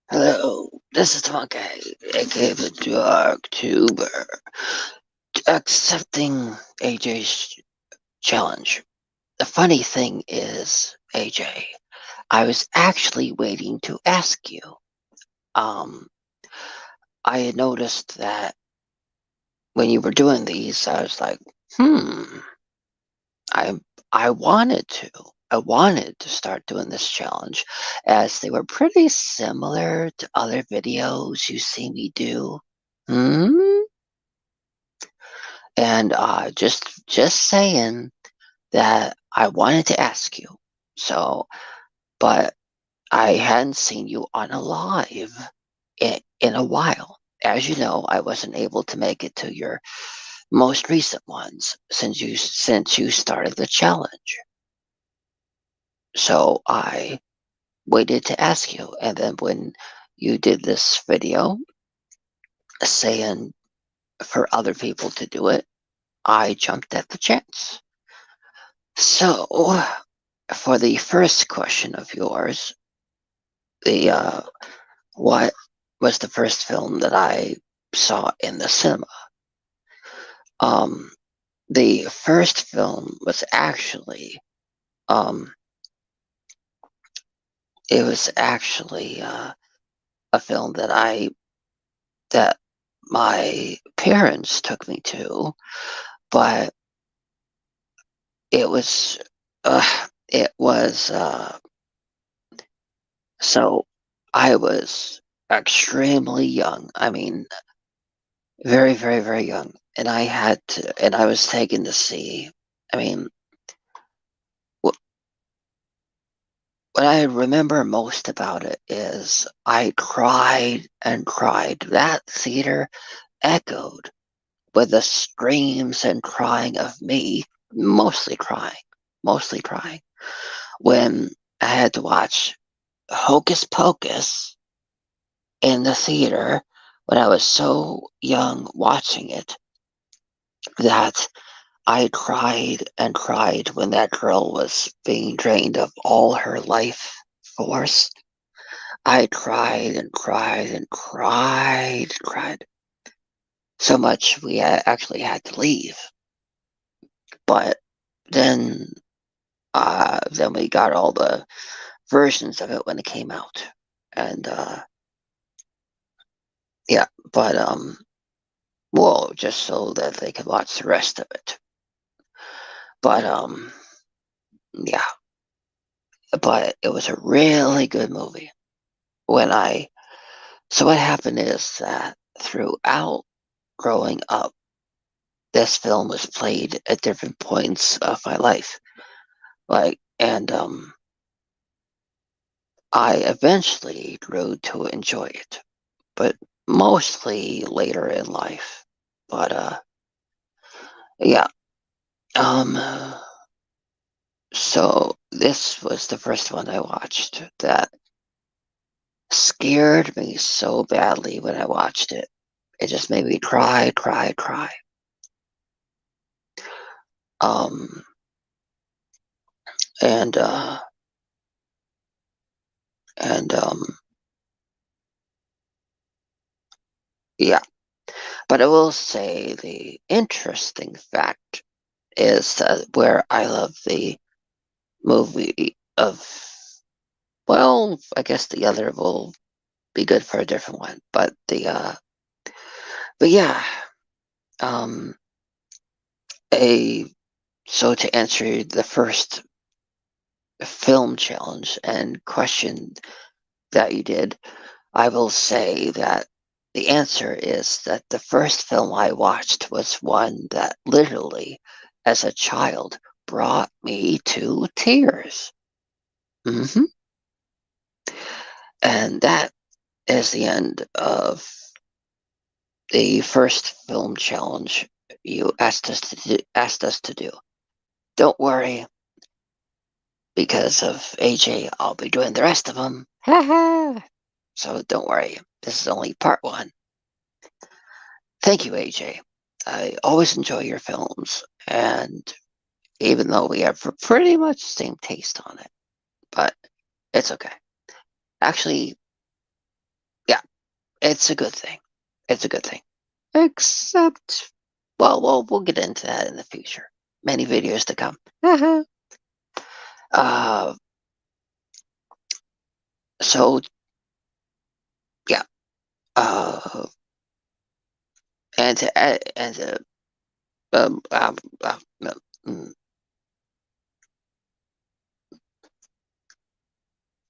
Hello, this is the Monkey, aka the Dark Tuber, accepting AJ's challenge. The funny thing is, AJ, I was actually waiting to ask you. Um, I had noticed that when you were doing these, I was like, I I wanted to. I wanted to start doing this challenge as they were pretty similar to other videos you see me do. Hmm? And just saying that I wanted to ask you. So, but I hadn't seen you on a live in a while. As you know, I wasn't able to make it to your most recent ones since you started the challenge. So I waited to ask you, and then when you did this video saying for other people to do it, I jumped at the chance. So, for the first question of yours, the what was the first film that I saw in the cinema? Um, the first film was actually um, it was actually a film that my parents took me to, but it was it was so I was extremely young. I mean, very, very, very young. And I was taken to see. I mean, wh- what I remember most about it is I cried and cried. That theater echoed with the screams and crying of me, mostly crying, when I had to watch Hocus Pocus in the theater when I was so young watching it that I cried and cried when that girl was being drained of all her life force. I cried and cried and cried and cried so much we actually had to leave. But then, then we got all the versions of it when it came out, and yeah. But well, just so that they could watch the rest of it. But yeah. But it was a really good movie when I So what happened is that throughout growing up, this film was played at different points of my life. And I eventually grew to enjoy it, but mostly later in life. But yeah. Um. So this was the first one I watched that scared me so badly when I watched it. It just made me cry, cry, cry. Um. And and yeah. But I will say the interesting fact is that where I love the movie of, well, I guess the other will be good for a different one. But yeah, um, a so to answer the first film challenge and question that you did, I will say that the answer is that the first film I watched was one that literally, as a child, brought me to tears. Hmm. And that is the end of the first film challenge you asked us to do. Don't worry, because of AJ, I'll be doing the rest of them. So don't worry, this is only part one. Thank you, AJ. I always enjoy your films, and even though we have pretty much the same taste on it, but it's okay. Actually, It's a good thing. It's a good thing. Except, well, we'll get into that in the future. Many videos to come. uh, so yeah. Uh, and to, and to, um, um, um, mm,